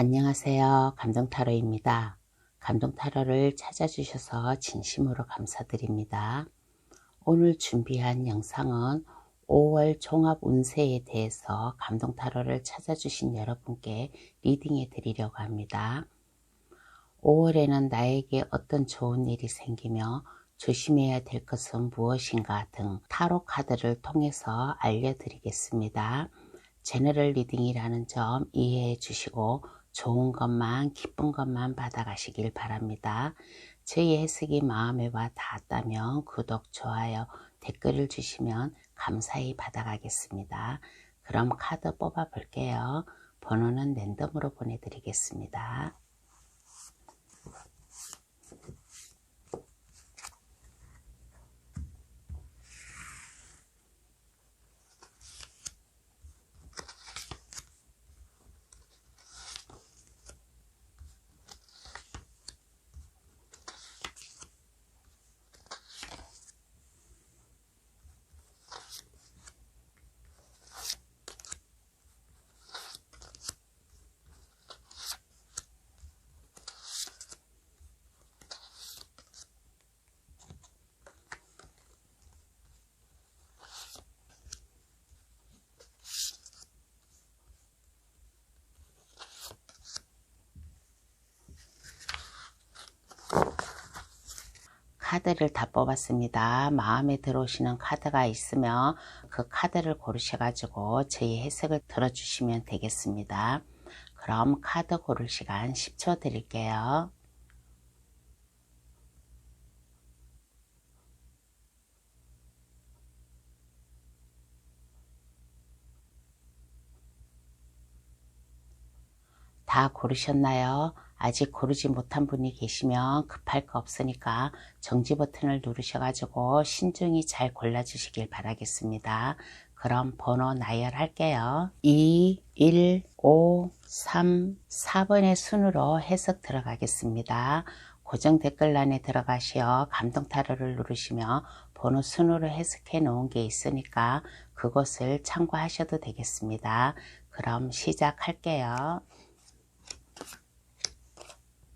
안녕하세요. 감동타로입니다. 감동타로를 찾아주셔서 진심으로 감사드립니다. 오늘 준비한 영상은 5월 종합 운세에 대해서 감동타로를 찾아주신 여러분께 리딩해 드리려고 합니다. 5월에는 나에게 어떤 좋은 일이 생기며 조심해야 될 것은 무엇인가 등 타로 카드를 통해서 알려드리겠습니다. 제너럴 리딩이라는 점 이해해 주시고 좋은 것만 기쁜 것만 받아가시길 바랍니다. 저희 해석이 마음에 와 닿았다면 구독, 좋아요, 댓글을 주시면 감사히 받아가겠습니다. 그럼 카드 뽑아 볼게요. 번호는 랜덤으로 보내드리겠습니다. 카드를 다 뽑았습니다. 마음에 들어오시는 카드가 있으면 그 카드를 고르셔가지고 저희 해석을 들어주시면 되겠습니다. 그럼 카드 고를 시간 10초 드릴게요. 다 고르셨나요? 아직 고르지 못한 분이 계시면 급할 거 없으니까 정지 버튼을 누르셔가지고 신중히 잘 골라주시길 바라겠습니다. 그럼 번호 나열할게요. 2, 1, 5, 3, 4번의 순으로 해석 들어가겠습니다. 고정 댓글란에 들어가시어 감동타로를 누르시면 번호 순으로 해석해 놓은 게 있으니까 그것을 참고하셔도 되겠습니다. 그럼 시작할게요.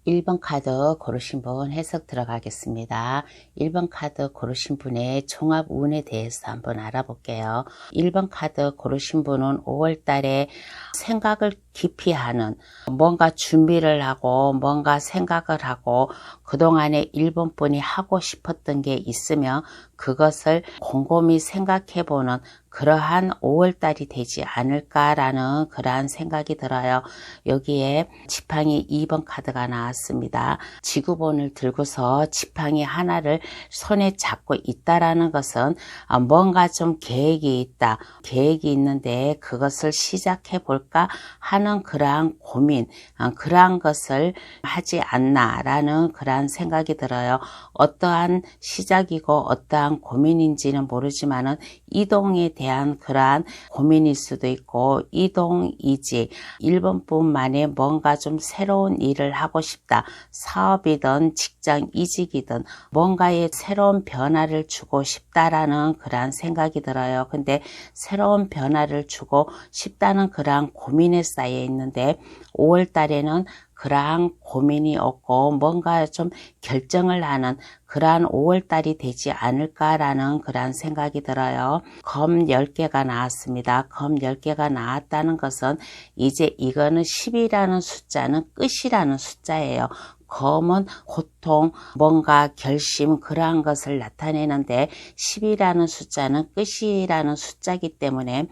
1번 카드 고르신 분 해석 들어가겠습니다. 1번 카드 고르신 분의 종합 운에 대해서 한번 알아볼게요. 1번 카드 고르신 분은 5월 달에 생각을 깊이 하는, 뭔가 준비를 하고 뭔가 생각을 하고 그동안에 1번 분이 하고 싶었던 게 있으면 그것을 곰곰이 생각해보는 그러한 5월달이 되지 않을까라는 그러한 생각이 들어요. 여기에 지팡이 2번 카드가 나왔습니다. 지구본을 들고서 지팡이 하나를 손에 잡고 있다라는 것은 뭔가 좀 계획이 있다. 계획이 있는데 그것을 시작해 볼까 하는 그러한 고민, 그러한 것을 하지 않나라는 그러한 생각이 들어요. 어떠한 시작이고 어떠한 고민인지는 모르지만은 이동에 대한 그러한 고민일 수도 있고 이동이지 1번 분만에 뭔가 좀 새로운 일을 하고 싶다. 사업이든 직장 이직이든 뭔가에 새로운 변화를 주고 싶다라는 그러한 생각이 들어요. 근데 새로운 변화를 주고 싶다는 그러한 고민에 쌓여 있는데 5월 달에는 그러한 고민이 없고 뭔가 좀 결정을 하는 그러한 5월달이 되지 않을까라는 그러한 생각이 들어요. 검 10개가 나왔습니다. 검 10개가 나왔다는 것은 이제 이거는 10이라는 숫자는 끝이라는 숫자예요. 검은 고통, 뭔가 결심 그러한 것을 나타내는데 10이라는 숫자는 끝이라는 숫자이기 때문에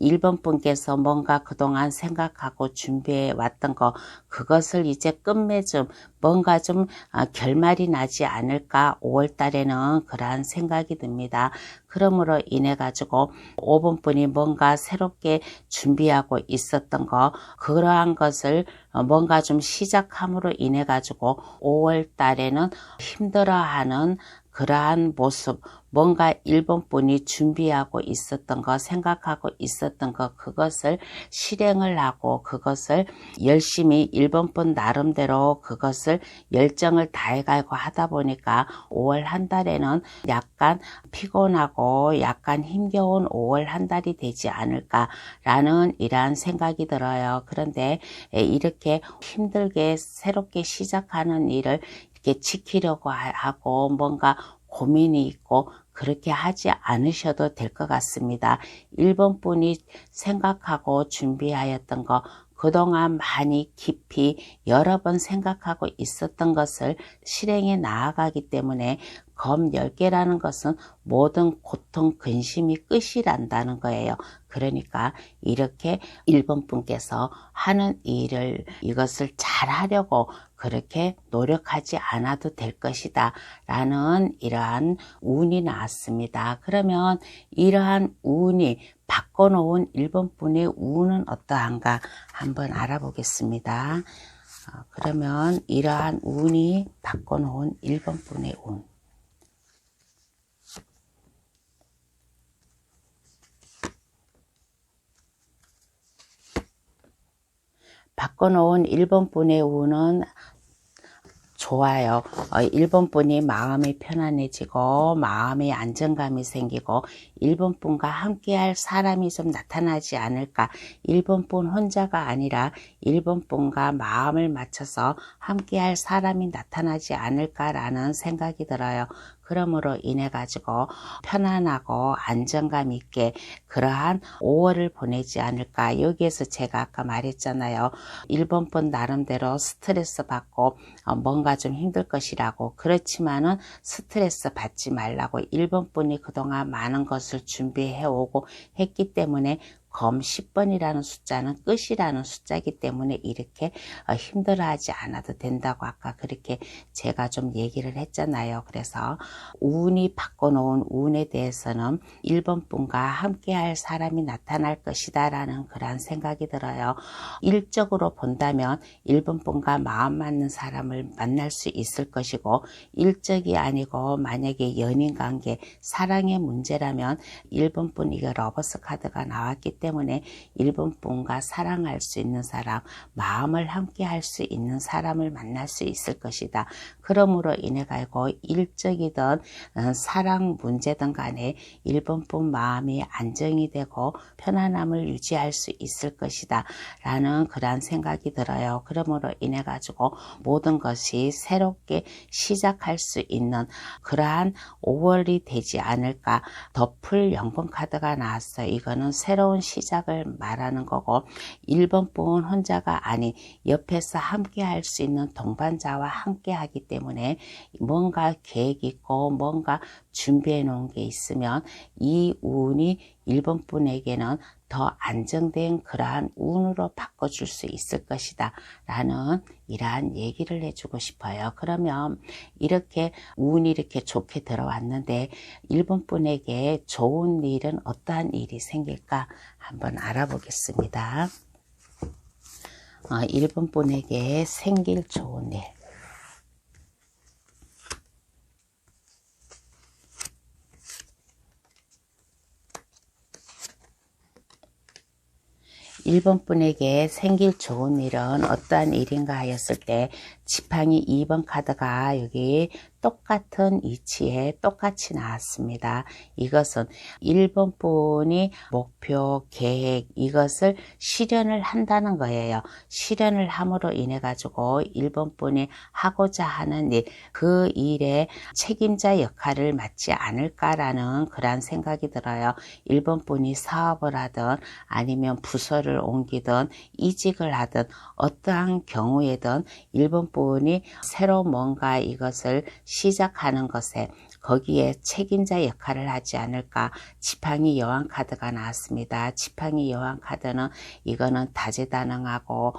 1번 분께서 뭔가 그동안 생각하고 준비해 왔던 거 그것을 이제 끝맺음 뭔가 좀 결말이 나지 않을까 5월 달에는 그러한 생각이 듭니다. 그러므로 인해 가지고 5번 분이 뭔가 새롭게 준비하고 있었던 거 그러한 것을 뭔가 좀 시작함으로 인해 가지고 5월 달에는 힘들어하는 그러한 모습, 뭔가 1번 분이 준비하고 있었던 거, 생각하고 있었던 거, 그것을 실행을 하고 그것을 열심히 1번 분 나름대로 그것을 열정을 다해가고 하다 보니까 5월 한 달에는 약간 피곤하고 약간 힘겨운 5월 한 달이 되지 않을까라는 이러한 생각이 들어요. 그런데 이렇게 힘들게 새롭게 시작하는 일을 이렇게 지키려고 하고 뭔가 고민이 있고 그렇게 하지 않으셔도 될 것 같습니다. 1번 분이 생각하고 준비하였던 거, 그동안 많이 깊이 여러 번 생각하고 있었던 것을 실행에 나아가기 때문에 검 10개라는 것은 모든 고통, 근심이 끝이란다는 거예요. 그러니까 이렇게 1번 분께서 하는 일을 이것을 잘 하려고 그렇게 노력하지 않아도 될 것이다 라는 이러한 운이 나왔습니다. 그러면 이러한 운이 바꿔놓은 1번 분의 운은 어떠한가 한번 알아보겠습니다. 그러면 이러한 운이 바꿔놓은 1번 분의 운. 바꿔놓은 1번 분의 운은 좋아요. 1번 분이 마음이 편안해지고 마음의 안정감이 생기고 1번 분과 함께할 사람이 좀 나타나지 않을까. 1번 분 혼자가 아니라 1번 분과 마음을 맞춰서 함께할 사람이 나타나지 않을까라는 생각이 들어요. 그러므로 인해 가지고 편안하고 안정감 있게 그러한 5월을 보내지 않을까. 여기에서 제가 아까 말했잖아요. 1번 분 나름대로 스트레스 받고 뭔가 좀 힘들 것이라고. 그렇지만은 스트레스 받지 말라고. 1번 분이 그동안 많은 것을 준비해 오고 했기 때문에 검 10번이라는 숫자는 끝이라는 숫자이기 때문에 이렇게 힘들어하지 않아도 된다고 아까 그렇게 제가 좀 얘기를 했잖아요. 그래서 운이 바꿔놓은 운에 대해서는 1번 분과 함께할 사람이 나타날 것이다 라는 그런 생각이 들어요. 일적으로 본다면 1번 분과 마음 맞는 사람을 만날 수 있을 것이고, 일적이 아니고 만약에 연인관계, 사랑의 문제라면 1번 분, 이거 러버스 카드가 나왔기 때문에 1번 분과 사랑할 수 있는 사람, 마음을 함께 할 수 있는 사람을 만날 수 있을 것이다. 그러므로 인해 가지고 일적이든 사랑 문제든 간에 1번 분 마음이 안정이 되고 편안함을 유지할 수 있을 것이다 라는 그러한 생각이 들어요. 그러므로 인해 가지고 모든 것이 새롭게 시작할 수 있는 그러한 5월이 되지 않을까. 더풀 영번 카드가 나왔어요. 이거는 새로운 시작을 말하는 거고, 1번 분 혼자가 아닌 옆에서 함께 할 수 있는 동반자와 함께 하기 때문에 뭔가 계획 있고 뭔가 준비해 놓은 게 있으면 이 운이 1번 분에게는 더 안정된 그러한 운으로 바꿔줄 수 있을 것이다 라는 이러한 얘기를 해주고 싶어요. 그러면 이렇게 운이 이렇게 좋게 들어왔는데 1번 분에게 좋은 일은 어떠한 일이 생길까 한번 알아보겠습니다. 1번 분에게 생길 좋은 일. 1번 분에게 생길 좋은 일은 어떠한 일인가 하였을 때 지팡이 2번 카드가 여기 똑같은 위치에 똑같이 나왔습니다. 이것은 1번 분이 목표, 계획 이것을 실현을 한다는 거예요. 실현을 함으로 인해 가지고 1번 분이 하고자 하는 일, 그 일에 책임자 역할을 맡지 않을까라는 그런 생각이 들어요. 1번 분이 사업을 하든 아니면 부서를 옮기든 이직을 하든 어떠한 경우에든 1번 분이 새로 뭔가 이것을 시작하는 것에 거기에 책임자 역할을 하지 않을까. 지팡이 여왕 카드가 나왔습니다. 지팡이 여왕 카드는 이거는 다재다능하고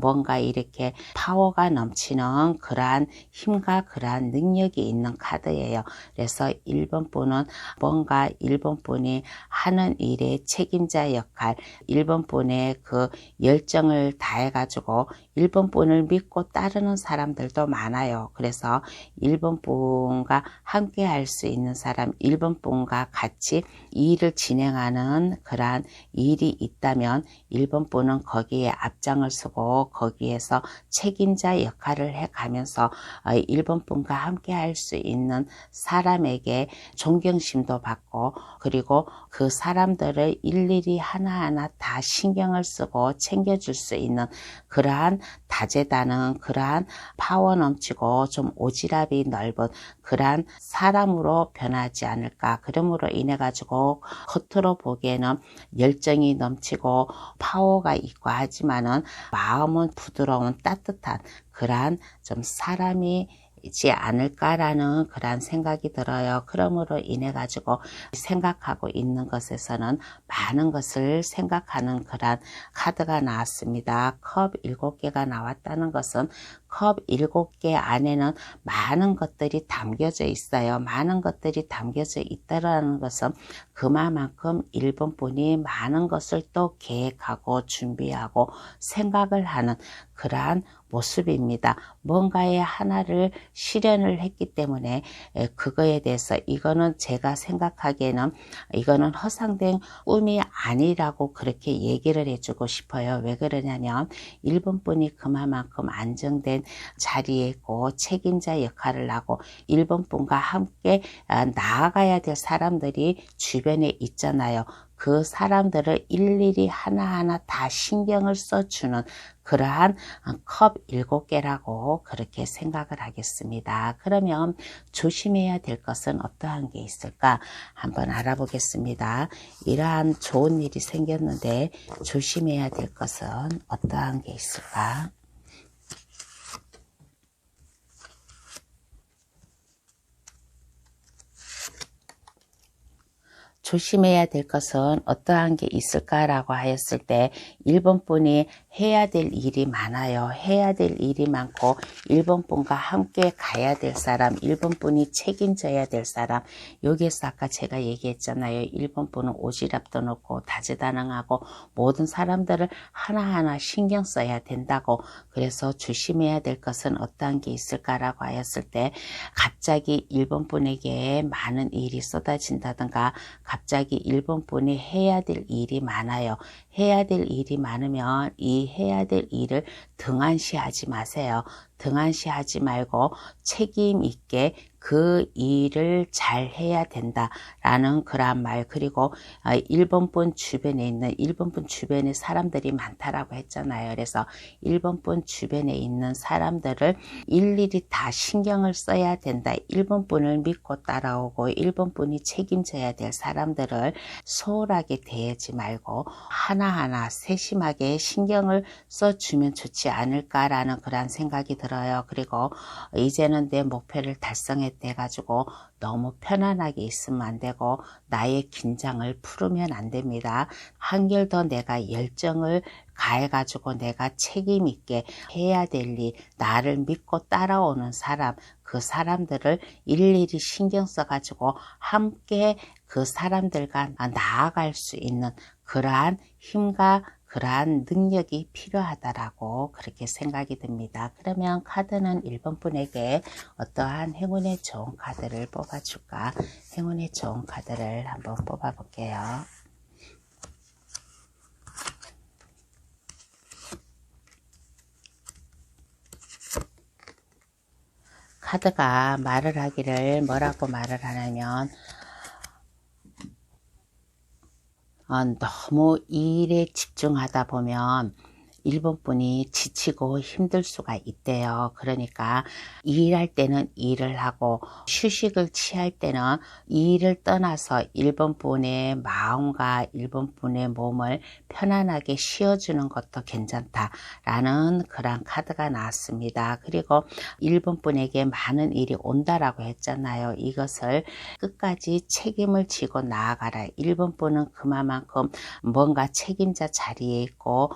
뭔가 이렇게 파워가 넘치는 그러한 힘과 그러한 능력이 있는 카드예요. 그래서 1번 분은 뭔가 1번 분이 하는 일의 책임자 역할, 1번 분의 그 열정을 다해 가지고 1번 분을 믿고 따르는 사람들도 많아요. 그래서 1번 분과 함께 할 수 있는 사람, 1번 분과 같이 일을 진행하는 그러한 일이 있다면 1번 분은 거기에 앞장을 서고 거기에서 책임자 역할을 해가면서 1번 분과 함께 할 수 있는 사람에게 존경심도 받고, 그리고 그 사람들을 일일이 하나하나 다 신경을 쓰고 챙겨줄 수 있는 그러한 다재다능, 그러한 파워 넘치고 좀 오지랖이 넓은 그러한 사람으로 변하지 않을까. 그러므로 인해 가지고 겉으로 보기에는 열정이 넘치고 파워가 있고 하지만은 마음은 부드러운 따뜻한 그러한 좀 사람이 지 않을까라는 그런 생각이 들어요. 그러므로 인해 가지고 생각하고 있는 것에서는 많은 것을 생각하는 그런 카드가 나왔습니다. 컵 7개가 나왔다는 것은 컵 7개 안에는 많은 것들이 담겨져 있어요. 많은 것들이 담겨져 있다는 것은 그만큼 1번 분이 많은 것을 또 계획하고 준비하고 생각을 하는 그러한 모습입니다. 뭔가의 하나를 실현을 했기 때문에 그거에 대해서 이거는 제가 생각하기에는 이거는 허상된 꿈이 아니라고 그렇게 얘기를 해주고 싶어요. 왜 그러냐면 1번 분이 그만큼 안정된 자리에 있고 책임자 역할을 하고 1번 분과 함께 나아가야 될 사람들이 주변에 있잖아요. 그 사람들을 일일이 하나하나 다 신경을 써주는 그러한 컵 7개라고 그렇게 생각을 하겠습니다. 그러면 조심해야 될 것은 어떠한 게 있을까? 한번 알아보겠습니다. 이러한 좋은 일이 생겼는데 조심해야 될 것은 어떠한 게 있을까? 조심해야 될 것은 어떠한 게 있을까라고 하였을 때 1번 분이 해야 될 일이 많아요. 해야 될 일이 많고 1번 분과 함께 가야 될 사람, 1번 분이 책임져야 될 사람. 여기에서 아까 제가 얘기했잖아요. 1번 분은 오지랖도 높고 다재다능하고 모든 사람들을 하나하나 신경 써야 된다고. 그래서 조심해야 될 것은 어떠한 게 있을까라고 하였을 때 갑자기 1번 분에게 많은 일이 쏟아진다든가 갑자기 1번 분이 해야 될 일이 많아요. 해야 될 일이 많으면 이 해야 될 일을 등한시하지 마세요. 등한시하지 말고 책임 있게 그 일을 잘 해야 된다라는 그런 말. 그리고 1번 분 주변에 있는 1번 분 주변에 사람들이 많다라고 했잖아요. 그래서 1번 분 주변에 있는 사람들을 일일이 다 신경을 써야 된다. 1번 분을 믿고 따라오고 1번 분이 책임져야 될 사람들을 소홀하게 대하지 말고 하나하나 세심하게 신경을 써주면 좋지 않을까라는 그런 생각이 들어요. 그리고 이제는 내 목표를 달성했대 가지고 너무 편안하게 있으면 안 되고 나의 긴장을 풀으면 안 됩니다. 한결 더 내가 열정을 가해가지고 내가 책임 있게 해야 될 일, 나를 믿고 따라오는 사람, 그 사람들을 일일이 신경 써가지고 함께 그 사람들과 나아갈 수 있는 그러한 힘과 그러한 능력이 필요하다라고 그렇게 생각이 듭니다. 그러면 카드는 1번 분에게 어떠한 행운의 좋은 카드를 뽑아줄까? 행운의 좋은 카드를 한번 뽑아볼게요. 카드가 말을 하기를 뭐라고 말을 하냐면 너무 일에 집중하다 보면 1번 분이 지치고 힘들 수가 있대요. 그러니까 일할 때는 일을 하고 휴식을 취할 때는 일을 떠나서 1번 분의 마음과 1번 분의 몸을 편안하게 쉬어주는 것도 괜찮다라는 그런 카드가 나왔습니다. 그리고 1번 분에게 많은 일이 온다라고 했잖아요. 이것을 끝까지 책임을 지고 나아가라. 1번 분은 그만큼 뭔가 책임자 자리에 있고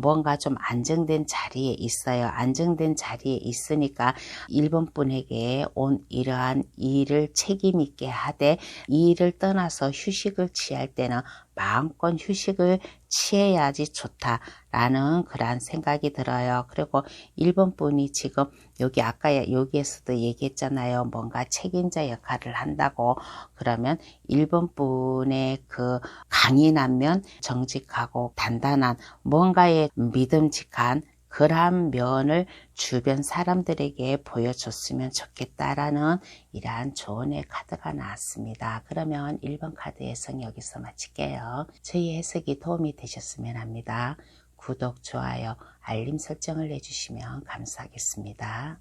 뭔가 좀 안정된 자리에 있어요. 안정된 자리에 있으니까 1번 분에게 온 이러한 일을 책임 있게 하되 이 일을 떠나서 휴식을 취할 때는 마음껏 휴식을 취해야지 좋다라는 그런 생각이 들어요. 그리고 1번 분이 지금 여기 아까 여기에서도 얘기했잖아요. 뭔가 책임자 역할을 한다고. 그러면 1번 분의 그 강인한 면, 정직하고 단단한 뭔가의 믿음직한 그러한 면을 주변 사람들에게 보여줬으면 좋겠다라는 이러한 조언의 카드가 나왔습니다. 그러면 1번 카드 해석 여기서 마칠게요. 저희 해석이 도움이 되셨으면 합니다. 구독, 좋아요, 알림 설정을 해주시면 감사하겠습니다.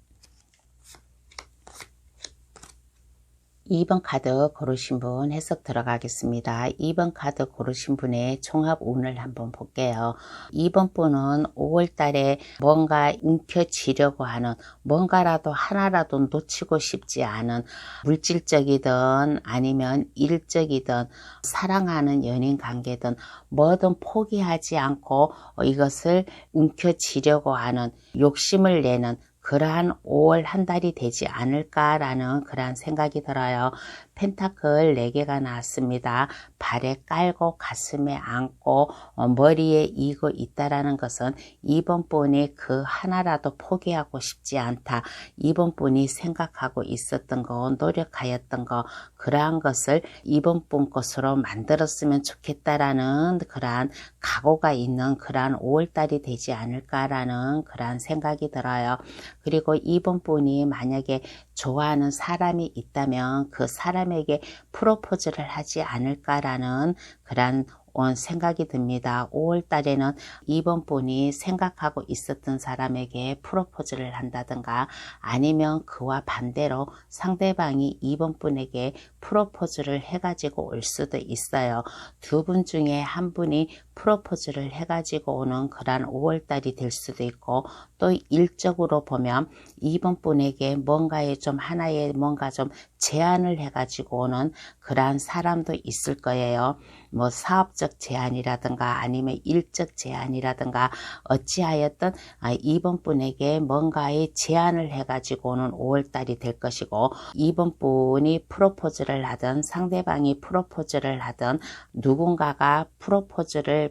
2번 카드 고르신 분 해석 들어가겠습니다. 2번 카드 고르신 분의 종합 운을 한번 볼게요. 2번 분은 5월 달에 뭔가 움켜쥐려고 하는 뭔가라도 하나라도 놓치고 싶지 않은 물질적이든 아니면 일적이든 사랑하는 연인 관계든 뭐든 포기하지 않고 이것을 움켜쥐려고 하는 욕심을 내는 그러한 5월 한 달이 되지 않을까라는 그러한 생각이 들어요. 펜타클 4개가 나왔습니다. 발에 깔고 가슴에 안고 머리에 이고 있다라는 것은 2번 분이 그 하나라도 포기하고 싶지 않다. 2번 분이 생각하고 있었던 거, 노력하였던 거, 그러한 것을 2번 분 것으로 만들었으면 좋겠다라는 그러한 각오가 있는 그러한 5월달이 되지 않을까라는 그러한 생각이 들어요. 그리고 2번 분이 만약에 좋아하는 사람이 있다면 그 사람에게 프로포즈를 하지 않을까라는 그런 생각이 듭니다. 5월 달에는 2번 분이 생각하고 있었던 사람에게 프로포즈를 한다든가 아니면 그와 반대로 상대방이 2번 분에게 프로포즈를 해가지고 올 수도 있어요. 두 분 중에 한 분이 프로포즈를 해가지고 오는 그런 5월 달이 될 수도 있고 또 일적으로 보면 2번 분에게 뭔가에 좀 하나의 뭔가 좀 제안을 해가지고 오는 그러한 사람도 있을 거예요. 뭐 사업적 제안이라든가 아니면 일적 제안이라든가 어찌하였든 2번 분에게 뭔가의 제안을 해가지고 오는 5월달이 될 것이고 2번 분이 프로포즈를 하든 상대방이 프로포즈를 하든 누군가가 프로포즈를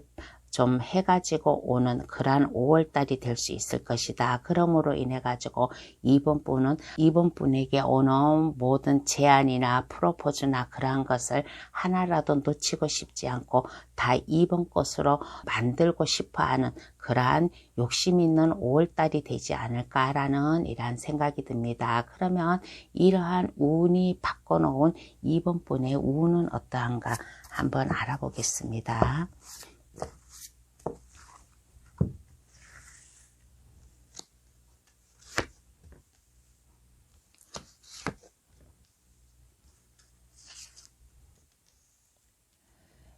좀 해가지고 오는 그러한 5월달이 될 수 있을 것이다. 그러므로 인해 가지고 2번 분은 2번 분에게 오는 모든 제안이나 프로포즈나 그러한 것을 하나라도 놓치고 싶지 않고 다 2번 것으로 만들고 싶어하는 그러한 욕심 있는 5월달이 되지 않을까라는 이러한 생각이 듭니다. 그러면 이러한 운이 바꿔놓은 2번 분의 운은 어떠한가 한번 알아보겠습니다.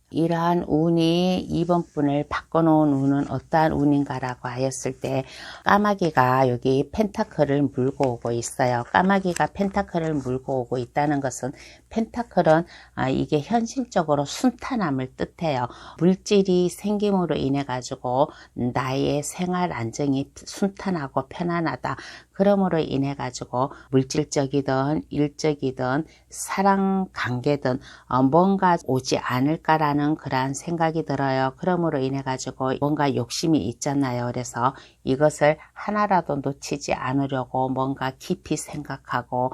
이러한 운이 2번 분을 바꿔놓은 운은 어떠한 운인가라고 하였을 때 까마귀가 여기 펜타클을 물고 오고 있어요. 까마귀가 펜타클을 물고 오고 있다는 것은 펜타클은 이게 현실적으로 순탄함을 뜻해요. 물질이 생김으로 인해 가지고 나의 생활 안정이 순탄하고 편안하다. 그러므로 인해 가지고 물질적이든 일적이든 사랑 관계든 뭔가 오지 않을까라는 그러한 생각이 들어요. 그러므로 인해 가지고 뭔가 욕심이 있잖아요. 그래서 이것을 하나라도 놓치지 않으려고 뭔가 깊이 생각하고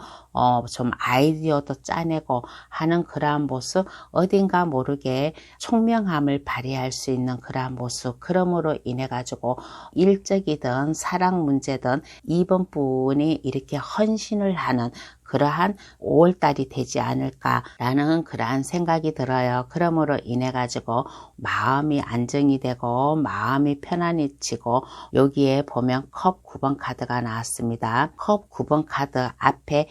좀 아이디어도 짜내고 하는 그러한 모습, 어딘가 모르게 총명함을 발휘할 수 있는 그러한 모습. 그러므로 인해 가지고 일적이든 사랑 문제든 2번 분이 이렇게 헌신을 하는 그러한 5월달이 되지 않을까라는 그러한 생각이 들어요. 그러므로 인해 가지고 마음이 안정이 되고 마음이 편안해지고 여기에 보면 컵 9번 카드가 나왔습니다. 컵 9번 카드 앞에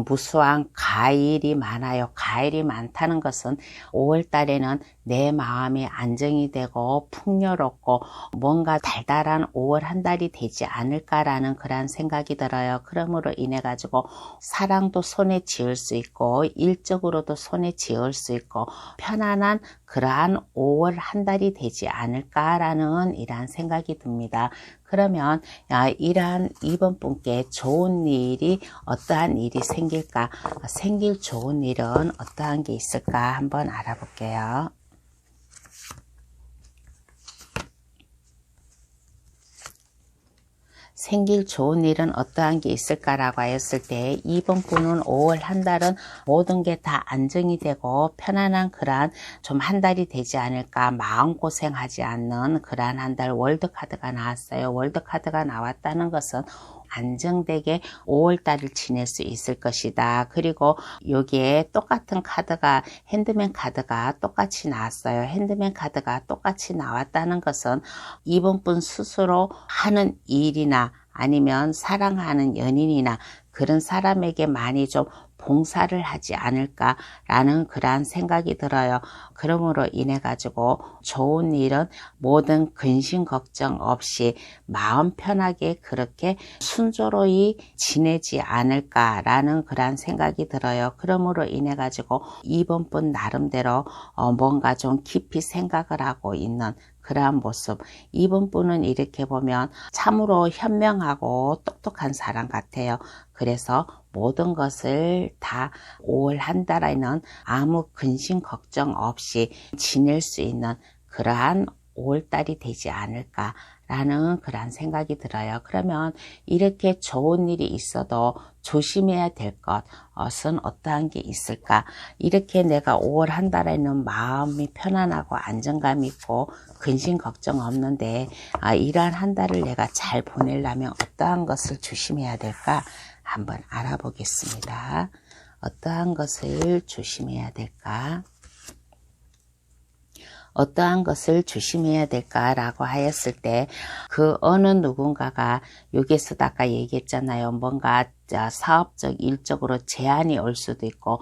무수한 과일이 많아요. 과일이 많다는 것은 5월달에는 내 마음이 안정이 되고 풍요롭고 뭔가 달달한 5월 한 달이 되지 않을까라는 그러한 생각이 들어요. 그러므로 인해 가지고 사랑도 손에 쥐을 수 있고 일적으로도 손에 쥐을 수 있고 편안한 그러한 5월 한 달이 되지 않을까라는 이러한 생각이 듭니다. 그러면 이러한 2번 분께 좋은 일이 어떠한 일이 생길까? 생길 좋은 일은 어떠한 게 있을까? 한번 알아볼게요. 생길 좋은 일은 어떠한 게 있을까라고 하였을 때 2번 분은 5월 한 달은 모든 게 다 안정이 되고 편안한 그러한 좀 한 달이 되지 않을까, 마음고생하지 않는 그러한 한 달. 월드카드가 나왔어요. 월드카드가 나왔다는 것은 안정되게 5월달을 지낼 수 있을 것이다. 그리고 여기에 똑같은 카드가, 핸드맨 카드가 똑같이 나왔어요. 핸드맨 카드가 똑같이 나왔다는 것은 이번 분 스스로 하는 일이나 아니면 사랑하는 연인이나 그런 사람에게 많이 좀 봉사를 하지 않을까라는 그러한 생각이 들어요. 그러므로 인해 가지고 좋은 일은 모든 근심 걱정 없이 마음 편하게 그렇게 순조로이 지내지 않을까라는 그러한 생각이 들어요. 그러므로 인해 가지고 이번 분 나름대로 뭔가 좀 깊이 생각을 하고 있는 그러한 모습. 이번 분은 이렇게 보면 참으로 현명하고 똑똑한 사람 같아요. 그래서 모든 것을 다 5월 한 달에는 아무 근심 걱정 없이 지낼 수 있는 그러한 5월달이 되지 않을까라는 그런 생각이 들어요. 그러면 이렇게 좋은 일이 있어도 조심해야 될 것은 어떠한 게 있을까? 이렇게 내가 5월 한 달에는 마음이 편안하고 안정감 있고 근심 걱정 없는데 이러한 한 달을 내가 잘 보내려면 어떠한 것을 조심해야 될까? 한번 알아보겠습니다. 어떠한 것을 조심해야 될까? 어떠한 것을 조심해야 될까라고 하였을 때 그 어느 누군가가 여기에서도 아까 얘기했잖아요. 뭔가 사업적 일적으로 제한이 올 수도 있고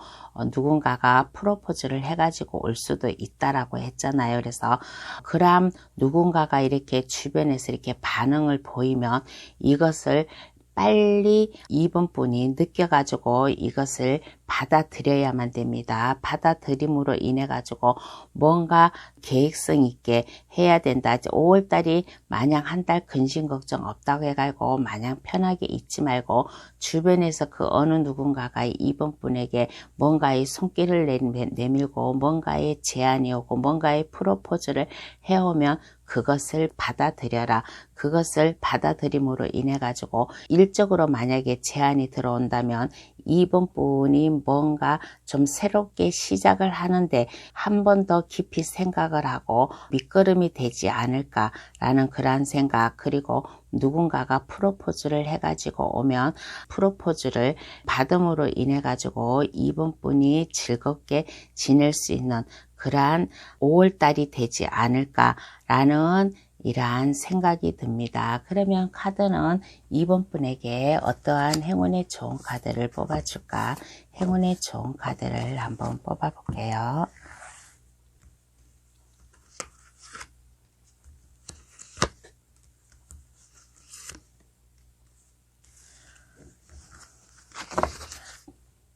누군가가 프로포즈를 해가지고 올 수도 있다라고 했잖아요. 그래서 그럼 누군가가 이렇게 주변에서 이렇게 반응을 보이면 이것을 빨리 이번 분이 느껴가지고 이것을 받아들여야만 됩니다. 받아들임으로 인해 가지고 뭔가 계획성 있게 해야 된다. 5월달이 마냥 한 달 근심 걱정 없다고 해가지고 마냥 편하게 있지 말고 주변에서 그 어느 누군가가 이번 분에게 뭔가의 손길을 내밀고 뭔가의 제안이 오고 뭔가의 프로포즈를 해오면 그것을 받아들여라. 그것을 받아들임으로 인해 가지고 일적으로 만약에 제안이 들어온다면 이번 분이 뭔가 좀 새롭게 시작을 하는데 한 번 더 깊이 생각을 하고 밑거름이 되지 않을까라는 그러한 생각. 그리고 누군가가 프로포즈를 해가지고 오면 프로포즈를 받음으로 인해 가지고 이번 분이 즐겁게 지낼 수 있는 그러한 5월달이 되지 않을까라는 이러한 생각이 듭니다. 그러면 카드는 이번 분에게 어떠한 행운의 좋은 카드를 뽑아줄까? 행운의 좋은 카드를 한번 뽑아볼게요.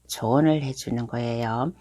조언을 해주는 거예요.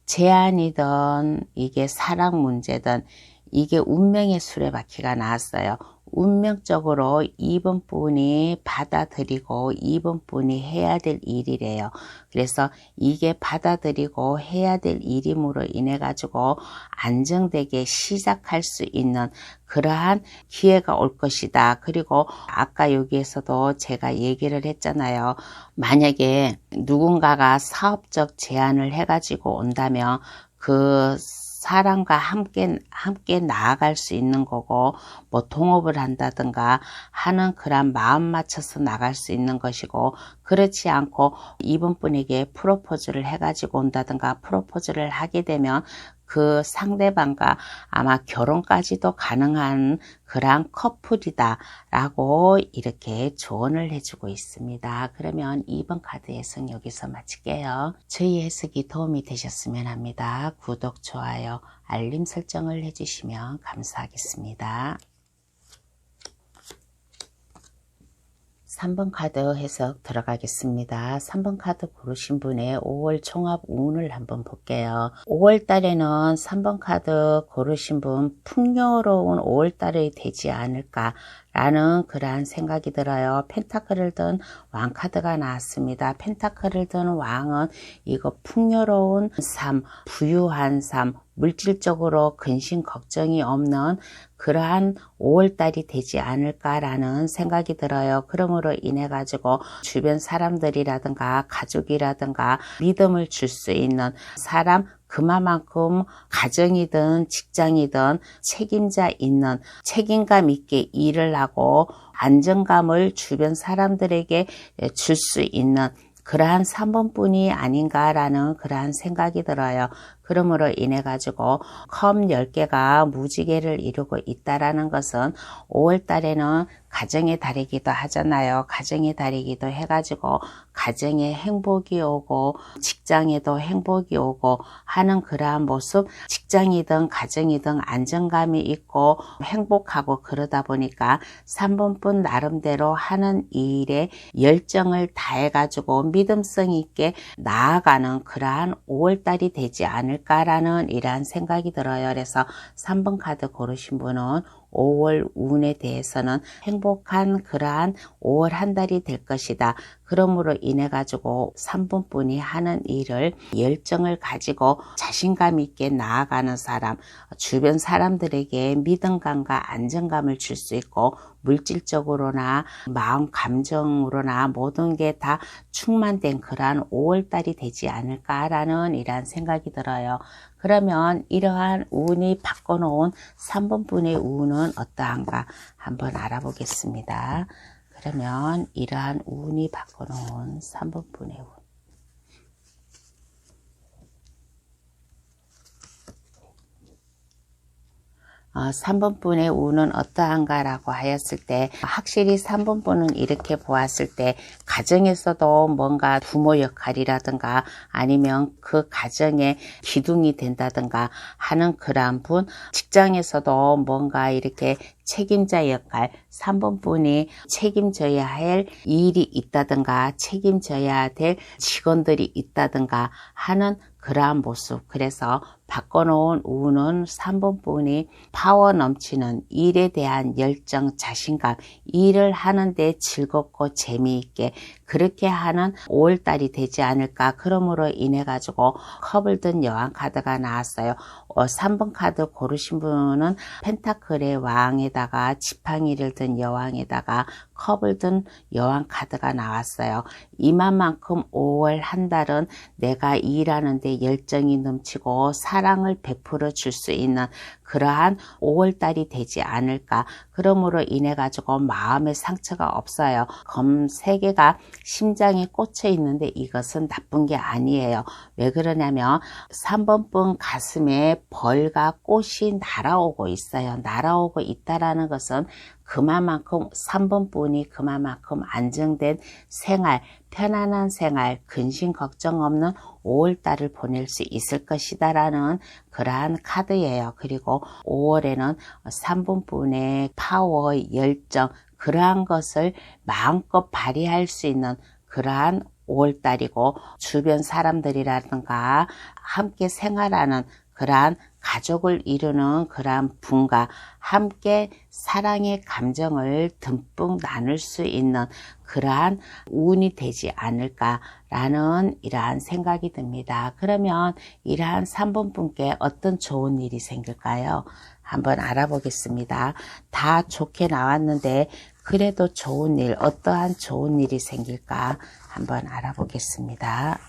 제안이든 이게 사랑 문제든 이게 운명의 수레바퀴가 나왔어요. 운명적으로 이번 분이 받아들이고 이번 분이 해야 될 일이래요. 그래서 이게 받아들이고 해야 될 일임으로 인해 가지고 안정되게 시작할 수 있는 그러한 기회가 올 것이다. 그리고 아까 여기에서도 제가 얘기를 했잖아요. 만약에 누군가가 사업적 제안을 해가지고 온다면 그 사람과 함께 나아갈 수 있는 거고 뭐 동업을 한다든가 하는 그런 마음 맞춰서 나갈 수 있는 것이고 그렇지 않고 이번 분에게 프로포즈를 해가지고 온다든가 프로포즈를 하게 되면 그 상대방과 아마 결혼까지도 가능한 그러한 커플이다 라고 이렇게 조언을 해주고 있습니다. 그러면 2번 카드 해석 여기서 마칠게요. 저희 해석이 도움이 되셨으면 합니다. 구독, 좋아요, 알림 설정을 해주시면 감사하겠습니다. 3번 카드 해석 들어가겠습니다. 3번 카드 고르신 분의 5월 종합 운을 한번 볼게요. 5월 달에는 3번 카드 고르신 분 풍요로운 5월 달이 되지 않을까 라는 그러한 생각이 들어요. 펜타클을 든 왕 카드가 나왔습니다. 펜타클을 든 왕은 이거 풍요로운 삶, 부유한 삶, 물질적으로 근심 걱정이 없는 그러한 5월달이 되지 않을까라는 생각이 들어요. 그러므로 인해 가지고 주변 사람들이라든가 가족이라든가 믿음을 줄 수 있는 사람, 그만큼 가정이든 직장이든 책임자 있는 책임감 있게 일을 하고 안정감을 주변 사람들에게 줄 수 있는 그러한 3번뿐이 아닌가라는 그러한 생각이 들어요. 그러므로 인해 가지고 컵 10개가 무지개를 이루고 있다라는 것은 5월 달에는 가정의 달이기도 하잖아요. 가정의 달이기도 해가지고 가정에 행복이 오고 직장에도 행복이 오고 하는 그러한 모습, 직장이든 가정이든 안정감이 있고 행복하고 그러다 보니까 3번뿐 나름대로 하는 일에 열정을 다해가지고 믿음성 있게 나아가는 그러한 5월달이 되지 않을까라는 이러한 생각이 들어요. 그래서 3번 카드 고르신 분은 5월 운에 대해서는 행복한 그러한 5월 한 달이 될 것이다. 그러므로 인해 가지고 3번 분이 하는 일을 열정을 가지고 자신감 있게 나아가는 사람, 주변 사람들에게 믿음감과 안정감을 줄 수 있고 물질적으로나 마음 감정으로나 모든 게 다 충만된 그러한 5월 달이 되지 않을까라는 이러한 생각이 들어요. 그러면 이러한 운이 바꿔놓은 3번 분의 운은 어떠한가 한번 알아보겠습니다. 그러면 이러한 운이 바꿔놓은 3번 분의 운. 3번 분의 운은 어떠한가 라고 하였을 때 확실히 3번 분은 이렇게 보았을 때 가정에서도 뭔가 부모 역할이라든가 아니면 그 가정의 기둥이 된다든가 하는 그러한 분, 직장에서도 뭔가 이렇게 책임자 역할, 3번 분이 책임져야 할 일이 있다든가 책임져야 될 직원들이 있다든가 하는 그러한 모습. 그래서 바꿔놓은 운은 3번 분이 파워 넘치는 일에 대한 열정, 자신감, 일을 하는데 즐겁고 재미있게 그렇게 하는 5월달이 되지 않을까. 그러므로 인해 가지고 컵을 든 여왕 카드가 나왔어요. 3번 카드 고르신 분은 펜타클의 왕에다가 지팡이를 든 여왕에다가 컵을 든 여왕 카드가 나왔어요. 이만큼 5월 한 달은 내가 일하는데 열정이 넘치고 사랑을 베풀어 줄 수 있는 그러한 5월 달이 되지 않을까. 그러므로 인해 가지고 마음의 상처가 없어요. 검 3개가 심장에 꽂혀 있는데 이것은 나쁜 게 아니에요. 왜 그러냐면 3번 분 가슴에 벌과 꽃이 날아오고 있어요. 날아오고 있다라는 것은 그만큼 3번 분이 그만큼 안정된 생활, 편안한 생활, 근심 걱정 없는 5월달을 보낼 수 있을 것이다 라는 그러한 카드예요. 그리고 5월에는 3번 분의 파워, 열정 그러한 것을 마음껏 발휘할 수 있는 그러한 5월달이고 주변 사람들이라든가 함께 생활하는 그러한 가족을 이루는 그러한 분과 함께 사랑의 감정을 듬뿍 나눌 수 있는 그러한 운이 되지 않을까라는 이러한 생각이 듭니다. 그러면 이러한 3번 분께 어떤 좋은 일이 생길까요? 한번 알아보겠습니다. 다 좋게 나왔는데 그래도 좋은 일, 어떠한 좋은 일이 생길까 한번 알아보겠습니다.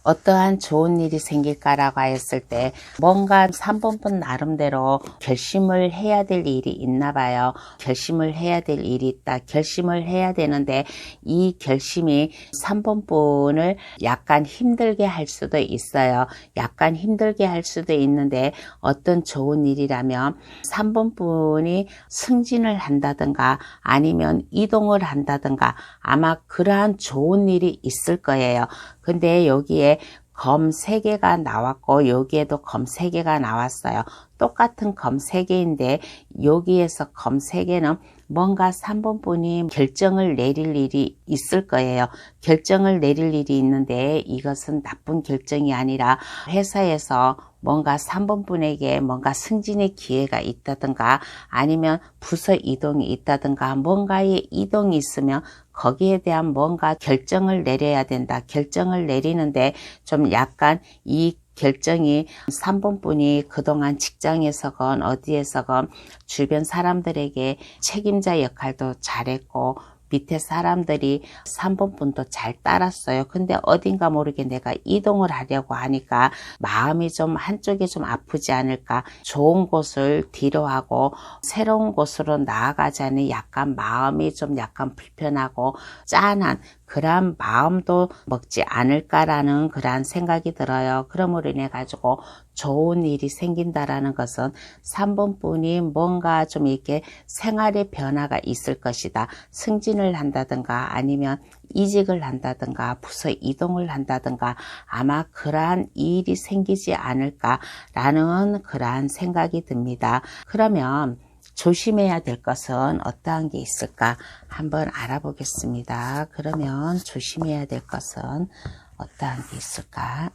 어떠한 좋은 일이 생길까라고 하였을 때 뭔가 3번 분 나름대로 결심을 해야 될 일이 있나 봐요. 결심을 해야 될 일이 있다. 결심을 해야 되는데 이 결심이 3번 분을 약간 힘들게 할 수도 있어요. 약간 힘들게 할 수도 있는데 어떤 좋은 일이라면 3번 분이 승진을 한다든가 아니면 이동을 한다든가 아마 그러한 좋은 일이 있을 거예요. 근데 여기에 검 3개가 나왔고 여기에도 검 3개가 나왔어요. 똑같은 검 3개인데 여기에서 검 3개는 뭔가 3번 분이 결정을 내릴 일이 있을 거예요. 결정을 내릴 일이 있는데 이것은 나쁜 결정이 아니라 회사에서 뭔가 3번 분에게 뭔가 승진의 기회가 있다든가 아니면 부서 이동이 있다든가 뭔가의 이동이 있으면 거기에 대한 뭔가 결정을 내려야 된다. 결정을 내리는데 좀 약간 이 결정이 3번 분이 그동안 직장에서건 어디에서건 주변 사람들에게 책임자 역할도 잘했고 밑에 사람들이 3번 분도 잘 따랐어요. 근데 어딘가 모르게 내가 이동을 하려고 하니까 마음이 좀 한쪽이 좀 아프지 않을까. 좋은 곳을 뒤로 하고 새로운 곳으로 나아가자니 약간 마음이 좀 약간 불편하고 짠한 그런 마음도 먹지 않을까라는 그러한 생각이 들어요. 그러므로 인해 가지고 좋은 일이 생긴다라는 것은 3번 분이 뭔가 좀 이렇게 생활의 변화가 있을 것이다. 승진을 한다든가 아니면 이직을 한다든가 부서 이동을 한다든가 아마 그러한 일이 생기지 않을까라는 그러한 생각이 듭니다. 그러면 조심해야 될 것은 어떠한 게 있을까 한번 알아보겠습니다. 그러면 조심해야 될 것은 어떠한 게 있을까?